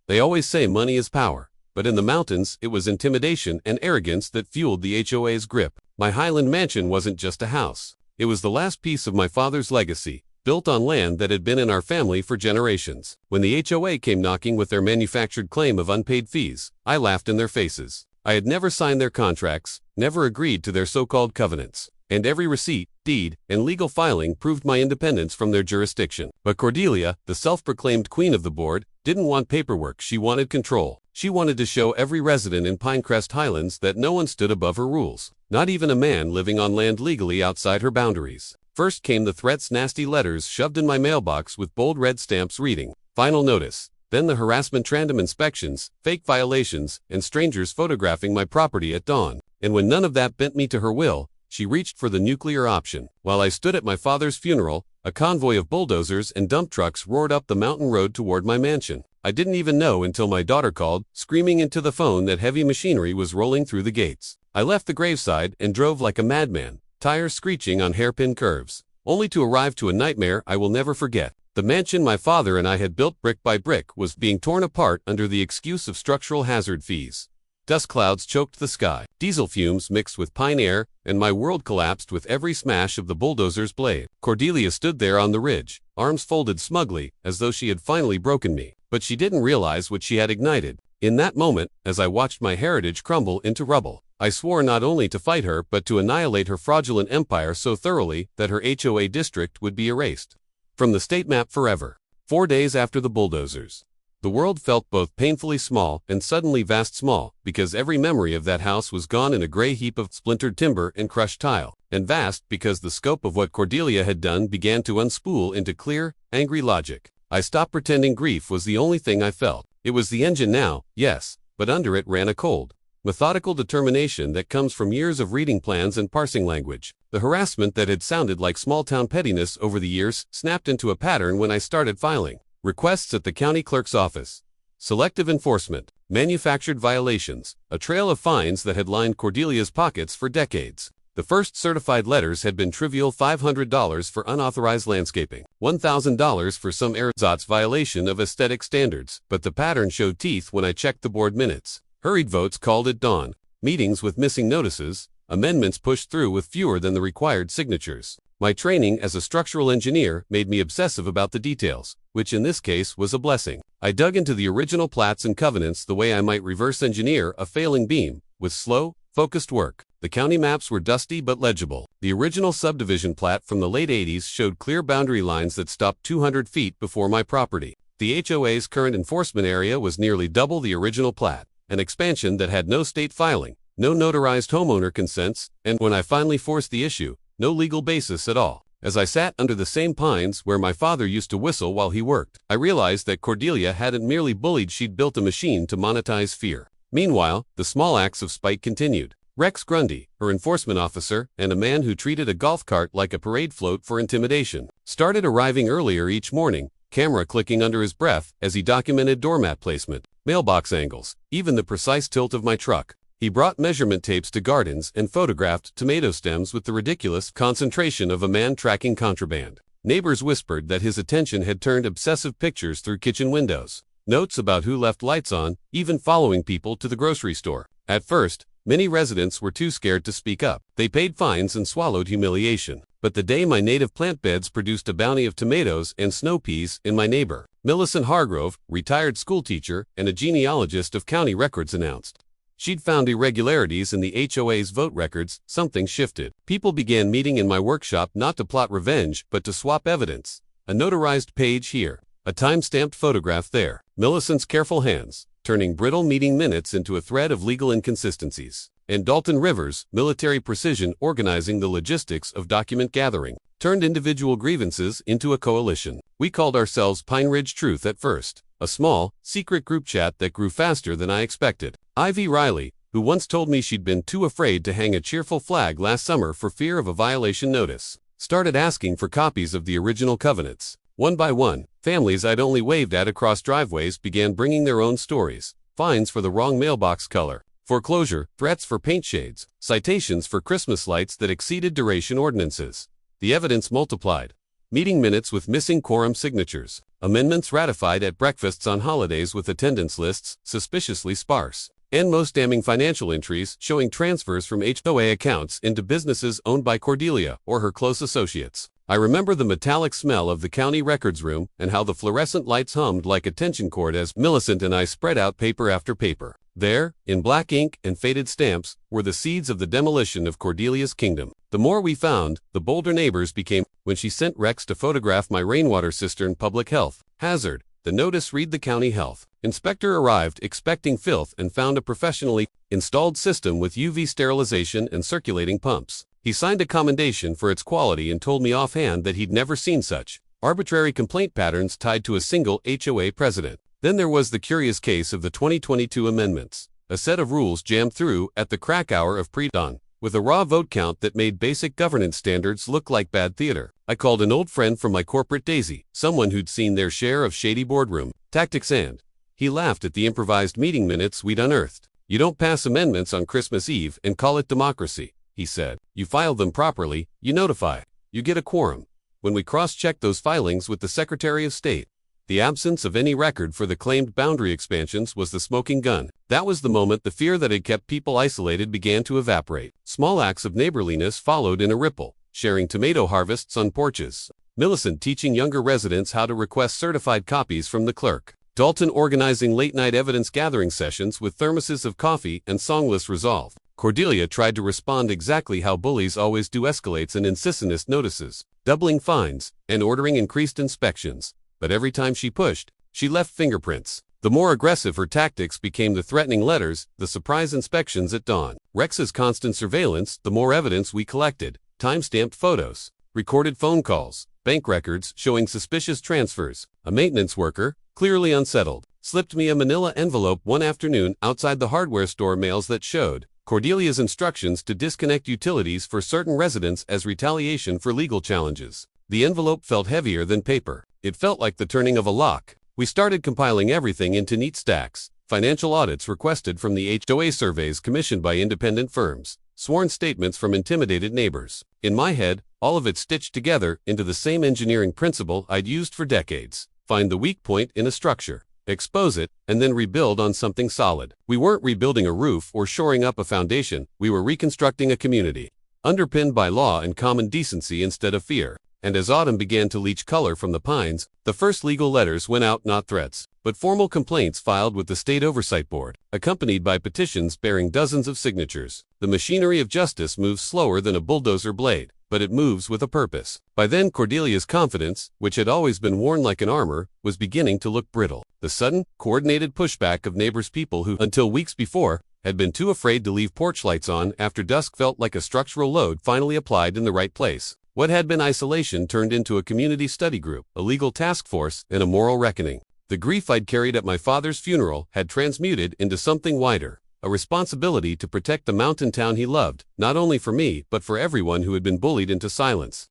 They always say money is power, but in the mountains, it was intimidation and arrogance that fueled the HOA's grip. My Highland mansion wasn't just a house. It was the last piece of my father's legacy, built on land that had been in our family for generations. When the HOA came knocking with their manufactured claim of unpaid fees, I laughed in their faces. I had never signed their contracts, never agreed to their so-called covenants, and every receipt, deed, and legal filing proved my independence from their jurisdiction. But Cordelia, the self-proclaimed queen of the board, didn't want paperwork, she wanted control. She wanted to show every resident in Pinecrest Highlands that no one stood above her rules, not even a man living on land legally outside her boundaries. First came the threats, nasty letters shoved in my mailbox with bold red stamps reading, "Final notice." Then the harassment, random inspections, fake violations, and strangers photographing my property at dawn. And when none of that bent me to her will, she reached for the nuclear option. While I stood at my father's funeral, a convoy of bulldozers and dump trucks roared up the mountain road toward my mansion. I didn't even know until my daughter called, screaming into the phone that heavy machinery was rolling through the gates. I left the graveside and drove like a madman, tires screeching on hairpin curves, only to arrive to a nightmare I will never forget. The mansion my father and I had built brick by brick was being torn apart under the excuse of structural hazard fees. Dust clouds choked the sky, diesel fumes mixed with pine air, and my world collapsed with every smash of the bulldozer's blade. Cordelia stood there on the ridge, arms folded smugly, as though she had finally broken me. But she didn't realize what she had ignited. In that moment, as I watched my heritage crumble into rubble, I swore not only to fight her but to annihilate her fraudulent empire so thoroughly that her HOA district would be erased from the state map forever. 4 days after the bulldozers, the world felt both painfully small and suddenly vast small, because every memory of that house was gone in a gray heap of splintered timber and crushed tile, and vast because the scope of what Cordelia had done began to unspool into clear, angry logic. I stopped pretending grief was the only thing I felt. It was the engine now, yes, but under it ran a cold, methodical determination that comes from years of reading plans and parsing language. The harassment that had sounded like small-town pettiness over the years snapped into a pattern when I started filing requests at the county clerk's office. Selective enforcement, manufactured violations, a trail of fines that had lined Cordelia's pockets for decades. The first certified letters had been trivial: $500 for unauthorized landscaping, $1,000 for some ersatz violation of aesthetic standards. But the pattern showed teeth when I checked the board minutes. Hurried votes called at dawn, meetings with missing notices, amendments pushed through with fewer than the required signatures. My training as a structural engineer made me obsessive about the details, which in this case was a blessing. I dug into the original plats and covenants the way I might reverse engineer a failing beam, with slow, focused work. The county maps were dusty but legible. The original subdivision plat from the late 80s showed clear boundary lines that stopped 200 feet before my property. The HOA's current enforcement area was nearly double the original plat, an expansion that had no state filing, no notarized homeowner consents, and when I finally forced the issue, no legal basis at all. As I sat under the same pines where my father used to whistle while he worked, I realized that Cordelia hadn't merely bullied, she'd built a machine to monetize fear. Meanwhile, the small acts of spite continued. Rex Grundy, her enforcement officer, and a man who treated a golf cart like a parade float for intimidation, started arriving earlier each morning, camera clicking under his breath as he documented doormat placement, mailbox angles, even the precise tilt of my truck. He brought measurement tapes to gardens and photographed tomato stems with the ridiculous concentration of a man tracking contraband. Neighbors whispered that his attention had turned obsessive pictures through kitchen windows, notes about who left lights on, even following people to the grocery store. At first, many residents were too scared to speak up. They paid fines and swallowed humiliation. But the day my native plant beds produced a bounty of tomatoes and snow peas in my neighbor, Millicent Hargrove, retired schoolteacher and a genealogist of county records, announced she'd found irregularities in the HOA's vote records, something shifted. People began meeting in my workshop not to plot revenge but to swap evidence. A notarized page here, a time-stamped photograph there. Millicent's careful hands, turning brittle meeting minutes into a thread of legal inconsistencies. And Dalton Rivers, military precision organizing the logistics of document gathering, turned individual grievances into a coalition. We called ourselves Pine Ridge Truth at first, a small, secret group chat that grew faster than I expected. Ivy Riley, who once told me she'd been too afraid to hang a cheerful flag last summer for fear of a violation notice, started asking for copies of the original covenants. One by one, families I'd only waved at across driveways began bringing their own stories: fines for the wrong mailbox color, foreclosure, threats for paint shades, citations for Christmas lights that exceeded duration ordinances. The evidence multiplied. Meeting minutes with missing quorum signatures. Amendments ratified at breakfasts on holidays with attendance lists suspiciously sparse. And most damning, financial entries showing transfers from HOA accounts into businesses owned by Cordelia or her close associates. I remember the metallic smell of the county records room and how the fluorescent lights hummed like a tension cord as Millicent and I spread out paper after paper. There, in black ink and faded stamps, were the seeds of the demolition of Cordelia's kingdom. The more we found, the bolder neighbors became. When she sent Rex to photograph my rainwater cistern public health hazard, the notice read the county health inspector arrived expecting filth and found a professionally installed system with UV sterilization and circulating pumps. He signed a commendation for its quality and told me offhand that he'd never seen such arbitrary complaint patterns tied to a single HOA president. Then there was the curious case of the 2022 amendments, a set of rules jammed through at the crack hour of pre-dawn, with a raw vote count that made basic governance standards look like bad theater. I called an old friend from my corporate daisy, someone who'd seen their share of shady boardroom tactics, and he laughed at the improvised meeting minutes we'd unearthed. "You don't pass amendments on Christmas Eve and call it democracy," he said. "You file them properly, you notify, you get a quorum." When we cross-checked those filings with the Secretary of State, the absence of any record for the claimed boundary expansions was the smoking gun. That was the moment the fear that had kept people isolated began to evaporate. Small acts of neighborliness followed in a ripple, sharing tomato harvests on porches, Millicent teaching younger residents how to request certified copies from the clerk, Dalton organizing late-night evidence-gathering sessions with thermoses of coffee and songless resolve. Cordelia tried to respond exactly how bullies always do: escalates and insistence notices, doubling fines, and ordering increased inspections. But every time she pushed, she left fingerprints. The more aggressive her tactics became, the threatening letters, the surprise inspections at dawn, Rex's constant surveillance, the more evidence we collected: time-stamped photos, recorded phone calls, bank records showing suspicious transfers. A maintenance worker, clearly unsettled, slipped me a manila envelope one afternoon outside the hardware store mails that showed Cordelia's instructions to disconnect utilities for certain residents as retaliation for legal challenges. The envelope felt heavier than paper. It felt like the turning of a lock. We started compiling everything into neat stacks: financial audits requested from the HOA, surveys commissioned by independent firms, sworn statements from intimidated neighbors. In my head, all of it stitched together into the same engineering principle I'd used for decades: find the weak point in a structure, expose it, and then rebuild on something solid. We weren't rebuilding a roof or shoring up a foundation, we were reconstructing a community, underpinned by law and common decency instead of fear. And as autumn began to leach color from the pines, the first legal letters went out, not threats, but formal complaints filed with the State Oversight Board, accompanied by petitions bearing dozens of signatures. The machinery of justice moves slower than a bulldozer blade, but it moves with a purpose. By then, Cordelia's confidence, which had always been worn like an armor, was beginning to look brittle. The sudden, coordinated pushback of neighbors, people who, until weeks before, had been too afraid to leave porch lights on after dusk, felt like a structural load finally applied in the right place. What had been isolation turned into a community study group, a legal task force, and a moral reckoning. The grief I'd carried at my father's funeral had transmuted into something wider, a responsibility to protect the mountain town he loved, not only for me, but for everyone who had been bullied into silence.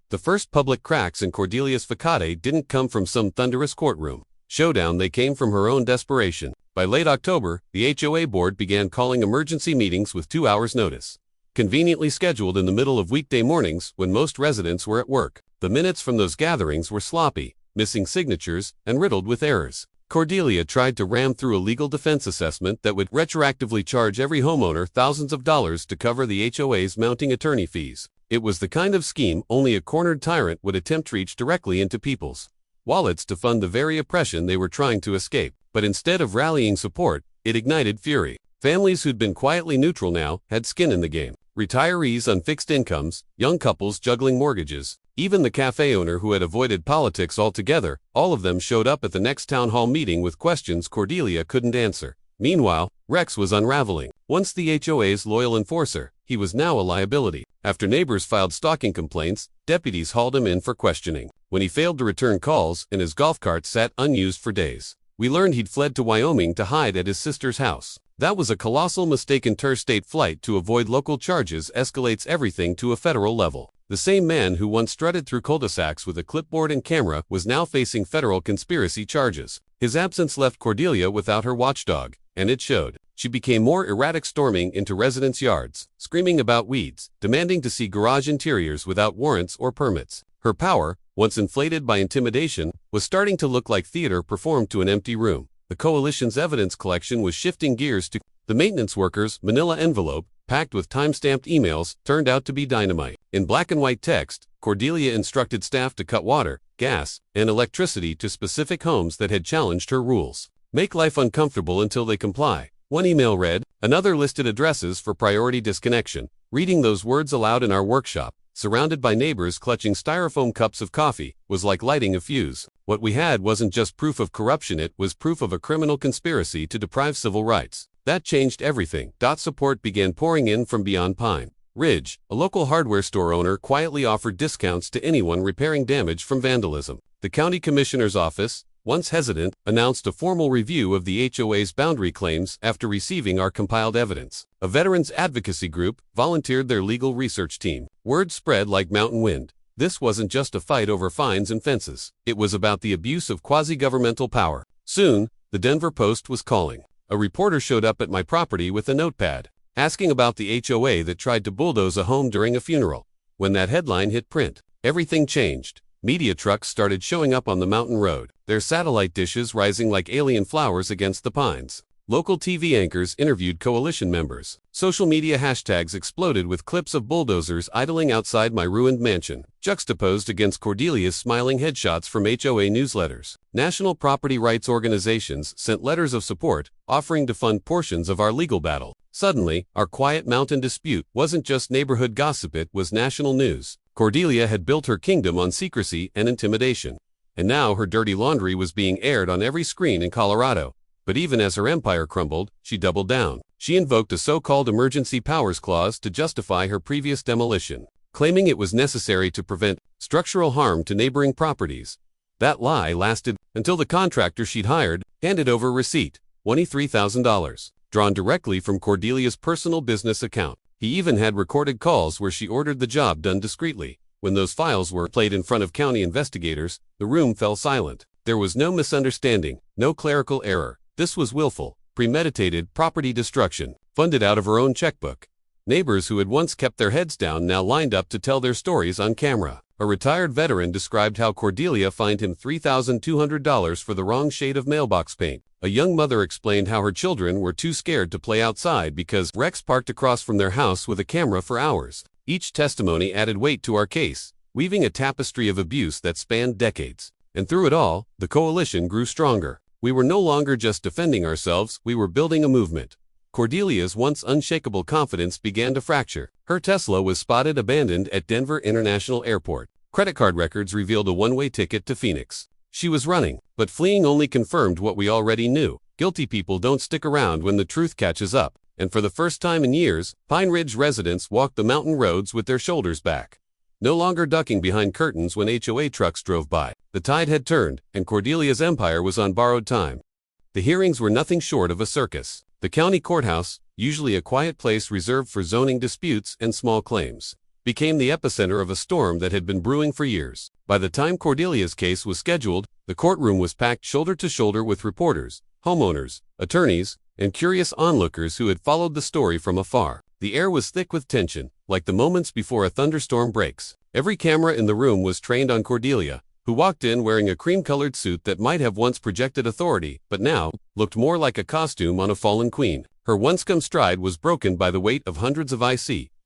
The first public cracks in Cordelia's facade didn't come from some thunderous courtroom showdown, they came from her own desperation. By late October, the HOA board began calling emergency meetings with 2 hours' notice, conveniently scheduled in the middle of weekday mornings when most residents were at work. The minutes from those gatherings were sloppy, missing signatures, and riddled with errors. Cordelia tried to ram through a legal defense assessment that would retroactively charge every homeowner thousands of dollars to cover the HOA's mounting attorney fees. It was the kind of scheme only a cornered tyrant would attempt to reach directly into people's wallets to fund the very oppression they were trying to escape. But instead of rallying support, it ignited fury. Families who'd been quietly neutral now had skin in the game. Retirees on fixed incomes, young couples juggling mortgages, even the cafe owner who had avoided politics altogether, all of them showed up at the next town hall meeting with questions Cordelia couldn't answer. Meanwhile, Rex was unraveling. Once the HOA's loyal enforcer, he was now a liability. After neighbors filed stalking complaints, deputies hauled him in for questioning. When he failed to return calls and his golf cart sat unused for days, we learned he'd fled to Wyoming to hide at his sister's house. That was a colossal mistake. Interstate flight to avoid local charges escalates everything to a federal level. The same man who once strutted through cul-de-sacs with a clipboard and camera was now facing federal conspiracy charges. His absence left Cordelia without her watchdog, and it showed. She became more erratic, storming into residents' yards, screaming about weeds, demanding to see garage interiors without warrants or permits. Her power, once inflated by intimidation, was starting to look like theater performed to an empty room. The coalition's evidence collection was shifting gears to the maintenance workers' manila envelope, packed with time-stamped emails, turned out to be dynamite. In black and white text, Cordelia instructed staff to cut water, gas, and electricity to specific homes that had challenged her rules. Make life uncomfortable until they comply. One email read, another listed addresses for priority disconnection. Reading those words aloud in our workshop, surrounded by neighbors clutching styrofoam cups of coffee, was like lighting a fuse. What we had wasn't just proof of corruption, it was proof of a criminal conspiracy to deprive civil rights. That changed everything. Support began pouring in from beyond Pine Ridge. A local hardware store owner quietly offered discounts to anyone repairing damage from vandalism. The county commissioner's office, once hesitant, announced a formal review of the HOA's boundary claims after receiving our compiled evidence. A veterans advocacy group volunteered their legal research team. Word spread like mountain wind. This wasn't just a fight over fines and fences. It was about the abuse of quasi-governmental power. Soon, the Denver Post was calling. A reporter showed up at my property with a notepad, asking about the HOA that tried to bulldoze a home during a funeral. When that headline hit print, everything changed. Media trucks started showing up on the mountain road, their satellite dishes rising like alien flowers against the pines. Local TV anchors interviewed coalition members. Social media hashtags exploded with clips of bulldozers idling outside my ruined mansion, juxtaposed against Cordelia's smiling headshots from HOA newsletters. National property rights organizations sent letters of support, offering to fund portions of our legal battle. Suddenly, our quiet mountain dispute wasn't just neighborhood gossip, it was national news. Cordelia had built her kingdom on secrecy and intimidation, and now her dirty laundry was being aired on every screen in Colorado. But even as her empire crumbled, she doubled down. She invoked a so-called emergency powers clause to justify her previous demolition, claiming it was necessary to prevent structural harm to neighboring properties. That lie lasted until the contractor she'd hired handed over receipt, $23,000, drawn directly from Cordelia's personal business account. He even had recorded calls where she ordered the job done discreetly. When those files were played in front of county investigators, the room fell silent. There was no misunderstanding, no clerical error. This was willful, premeditated property destruction, funded out of her own checkbook. Neighbors who had once kept their heads down now lined up to tell their stories on camera. A retired veteran described how Cordelia fined him $3,200 for the wrong shade of mailbox paint. A young mother explained how her children were too scared to play outside because Rex parked across from their house with a camera for hours. Each testimony added weight to our case, weaving a tapestry of abuse that spanned decades. And through it all, the coalition grew stronger. We were no longer just defending ourselves, we were building a movement. Cordelia's once unshakable confidence began to fracture. Her Tesla was spotted abandoned at Denver International Airport. Credit card records revealed a one-way ticket to Phoenix. She was running, but fleeing only confirmed what we already knew. Guilty people don't stick around when the truth catches up. And for the first time in years, Pine Ridge residents walked the mountain roads with their shoulders back, no longer ducking behind curtains when HOA trucks drove by. The tide had turned, and Cordelia's empire was on borrowed time. The hearings were nothing short of a circus. The county courthouse, usually a quiet place reserved for zoning disputes and small claims, became the epicenter of a storm that had been brewing for years. By the time Cordelia's case was scheduled, the courtroom was packed shoulder to shoulder with reporters, homeowners, attorneys, and curious onlookers who had followed the story from afar. The air was thick with tension, like the moments before a thunderstorm breaks. Every camera in the room was trained on Cordelia, who walked in wearing a cream-colored suit that might have once projected authority, but now looked more like a costume on a fallen queen. Her once-calm stride was broken by the weight of hundreds of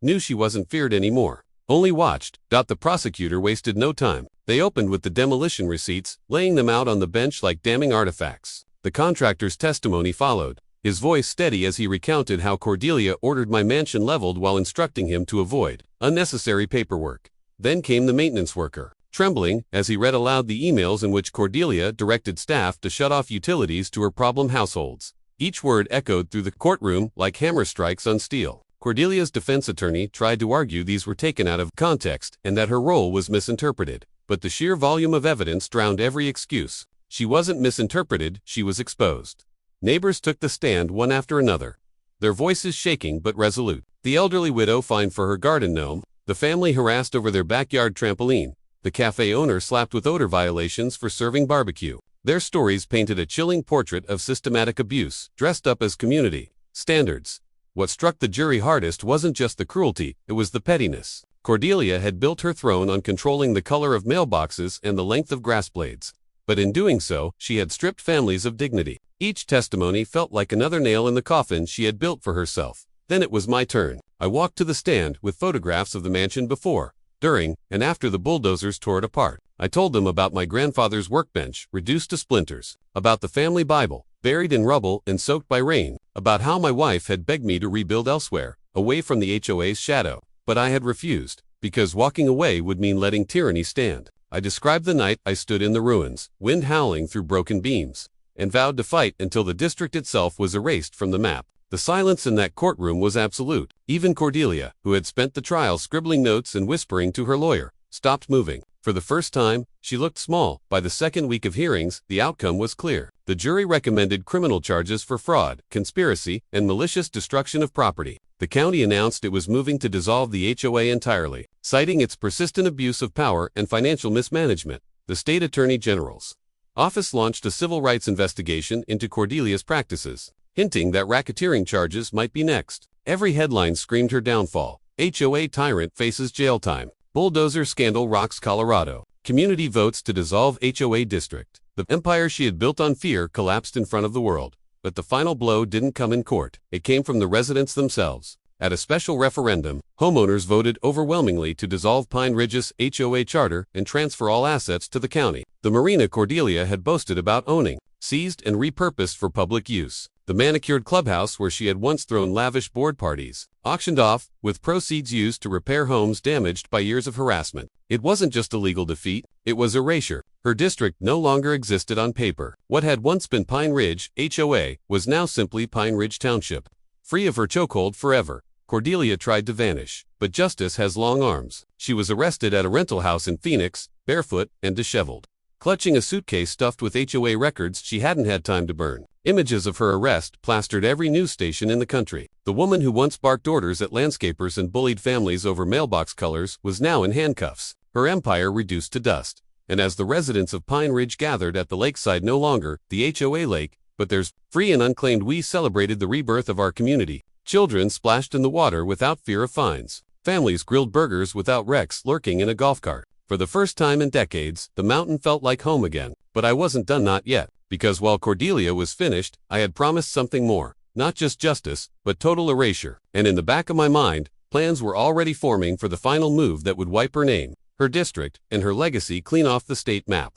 knew she wasn't feared anymore, only watched. The prosecutor wasted no time. They opened with the demolition receipts, laying them out on the bench like damning artifacts. The contractor's testimony followed, his voice steady as he recounted how Cordelia ordered my mansion leveled while instructing him to avoid unnecessary paperwork. Then came the maintenance worker, trembling as he read aloud the emails in which Cordelia directed staff to shut off utilities to her problem households. Each word echoed through the courtroom like hammer strikes on steel. Cordelia's defense attorney tried to argue these were taken out of context and that her role was misinterpreted, but the sheer volume of evidence drowned every excuse. She wasn't misinterpreted, she was exposed. Neighbors took the stand one after another, their voices shaking but resolute. The elderly widow fined for her garden gnome, the family harassed over their backyard trampoline, the cafe owner slapped with odor violations for serving barbecue. Their stories painted a chilling portrait of systematic abuse, dressed up as community standards. What struck the jury hardest wasn't just the cruelty, it was the pettiness. Cordelia had built her throne on controlling the color of mailboxes and the length of grass blades. But in doing so, she had stripped families of dignity. Each testimony felt like another nail in the coffin she had built for herself. Then it was my turn. I walked to the stand with photographs of the mansion before, during, and after the bulldozers tore it apart. I told them about my grandfather's workbench, reduced to splinters, about the family Bible, buried in rubble and soaked by rain, about how my wife had begged me to rebuild elsewhere, away from the HOA's shadow. But I had refused, because walking away would mean letting tyranny stand. I described the night I stood in the ruins, wind howling through broken beams, and vowed to fight until the district itself was erased from the map. The silence in that courtroom was absolute. Even Cordelia, who had spent the trial scribbling notes and whispering to her lawyer, stopped moving. For the first time, she looked small. By the second week of hearings, the outcome was clear. The jury recommended criminal charges for fraud, conspiracy, and malicious destruction of property. The county announced it was moving to dissolve the HOA entirely, citing its persistent abuse of power and financial mismanagement. The state attorney general's office launched a civil rights investigation into Cordelia's practices, hinting that racketeering charges might be next. Every headline screamed her downfall. HOA tyrant faces jail time. Bulldozer scandal rocks Colorado. Community votes to dissolve HOA district. The empire she had built on fear collapsed in front of the world. But the final blow didn't come in court. It came from the residents themselves. At a special referendum, homeowners voted overwhelmingly to dissolve Pine Ridge's HOA charter and transfer all assets to the county. The marina Cordelia had boasted about owning, seized and repurposed for public use. The manicured clubhouse where she had once thrown lavish board parties, auctioned off, with proceeds used to repair homes damaged by years of harassment. It wasn't just a legal defeat, it was erasure. Her district no longer existed on paper. What had once been Pine Ridge, HOA, was now simply Pine Ridge Township. Free of her chokehold forever, Cordelia tried to vanish. But justice has long arms. She was arrested at a rental house in Phoenix, barefoot and disheveled, clutching a suitcase stuffed with HOA records she hadn't had time to burn. Images of her arrest plastered every news station in the country. The woman who once barked orders at landscapers and bullied families over mailbox colors was now in handcuffs, her empire reduced to dust. And as the residents of Pine Ridge gathered at the lakeside, no longer the HOA lake, but theirs, free and unclaimed, we celebrated the rebirth of our community. Children splashed in the water without fear of fines. Families grilled burgers without wrecks lurking in a golf cart. For the first time in decades, the mountain felt like home again. But I wasn't done, not yet. Because while Cordelia was finished, I had promised something more. Not just justice, but total erasure. And in the back of my mind, plans were already forming for the final move that would wipe her name, her district, and her legacy clean off the state map.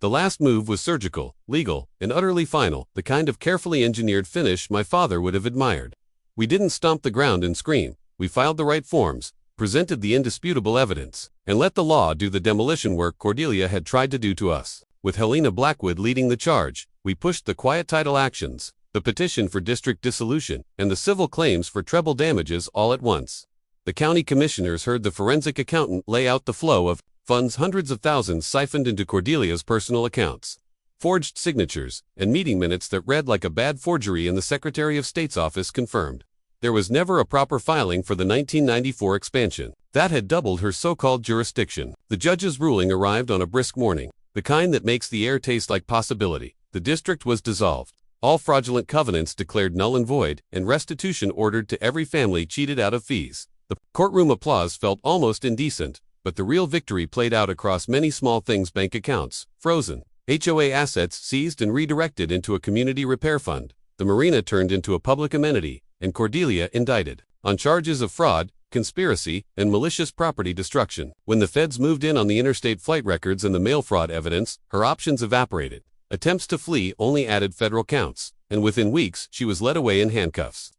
The last move was surgical, legal, and utterly final, the kind of carefully engineered finish my father would have admired. We didn't stomp the ground and scream. We filed the right forms, presented the indisputable evidence, and let the law do the demolition work Cordelia had tried to do to us. With Helena Blackwood leading the charge, we pushed the quiet title actions, the petition for district dissolution, and the civil claims for treble damages all at once. The county commissioners heard the forensic accountant lay out the flow of funds, hundreds of thousands siphoned into Cordelia's personal accounts, forged signatures, and meeting minutes that read like a bad forgery in the Secretary of State's office confirmed. There was never a proper filing for the 1994 expansion. That had doubled her so-called jurisdiction. The judge's ruling arrived on a brisk morning, the kind that makes the air taste like possibility. The district was dissolved, all fraudulent covenants declared null and void, and restitution ordered to every family cheated out of fees. The courtroom applause felt almost indecent, but the real victory played out across many small things: bank accounts frozen, HOA assets seized and redirected into a community repair fund, the marina turned into a public amenity, and Cordelia indicted on charges of fraud, conspiracy, and malicious property destruction. When the feds moved in on the interstate flight records and the mail fraud evidence, her options evaporated. Attempts to flee only added federal counts, and within weeks she was led away in handcuffs.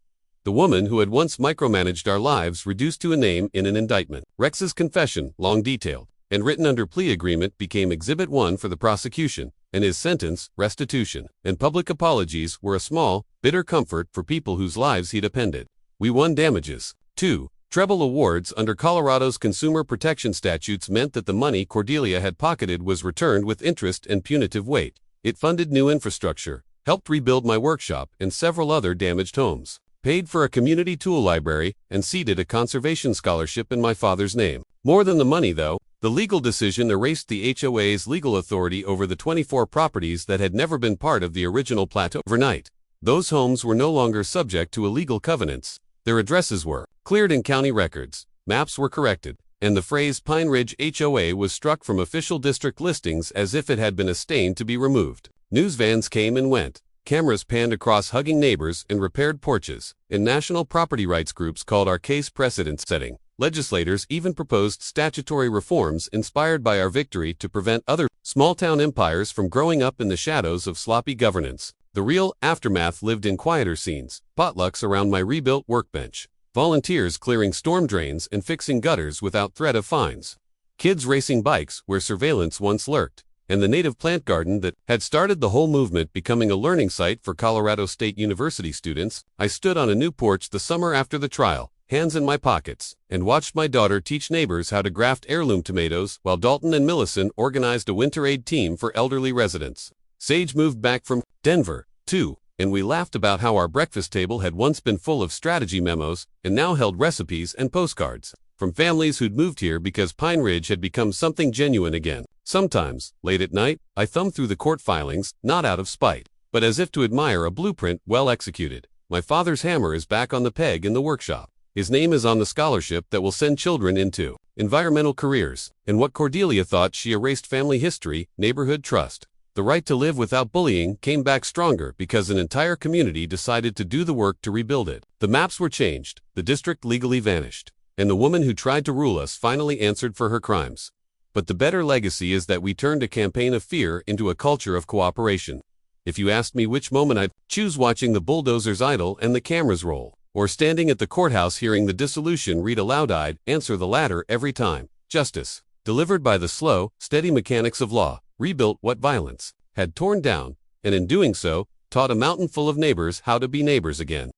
The woman who had once micromanaged our lives reduced to a name in an indictment. Rex's confession, long detailed and written under plea agreement, became Exhibit 1 for the prosecution, and his sentence, restitution, and public apologies were a small, bitter comfort for people whose lives he'd upended. We won damages. 2. Treble awards under Colorado's consumer protection statutes meant that the money Cordelia had pocketed was returned with interest and punitive weight. It funded new infrastructure, helped rebuild my workshop and several other damaged homes, paid for a community tool library, and seeded a conservation scholarship in my father's name. More than the money, though, the legal decision erased the HOA's legal authority over the 24 properties that had never been part of the original plat overnight. Those homes were no longer subject to illegal covenants. Their addresses were cleared in county records, maps were corrected, and the phrase Pine Ridge HOA was struck from official district listings as if it had been a stain to be removed. News vans came and went. Cameras panned across hugging neighbors and repaired porches, and national property rights groups called our case precedent-setting. Legislators even proposed statutory reforms inspired by our victory to prevent other small-town empires from growing up in the shadows of sloppy governance. The real aftermath lived in quieter scenes: potlucks around my rebuilt workbench, volunteers clearing storm drains and fixing gutters without threat of fines, kids racing bikes where surveillance once lurked, and the native plant garden that had started the whole movement becoming a learning site for Colorado State University students. I stood on a new porch the summer after the trial, hands in my pockets, and watched my daughter teach neighbors how to graft heirloom tomatoes while Dalton and Millicent organized a winter aid team for elderly residents. Sage moved back from Denver, too, and we laughed about how our breakfast table had once been full of strategy memos and now held recipes and postcards from families who'd moved here because Pine Ridge had become something genuine again. Sometimes, late at night, I thumbed through the court filings, not out of spite, but as if to admire a blueprint well executed. My father's hammer is back on the peg in the workshop. His name is on the scholarship that will send children into environmental careers. And what Cordelia thought she erased family history, neighborhood trust, the right to live without bullying, came back stronger because an entire community decided to do the work to rebuild it. The maps were changed, the district legally vanished, and the woman who tried to rule us finally answered for her crimes. But the better legacy is that we turned a campaign of fear into a culture of cooperation. If you asked me which moment I'd choose, watching the bulldozers idle and the cameras roll, or standing at the courthouse hearing the dissolution read aloud, I'd answer the latter every time. Justice, delivered by the slow, steady mechanics of law, rebuilt what violence had torn down, and in doing so, taught a mountain full of neighbors how to be neighbors again.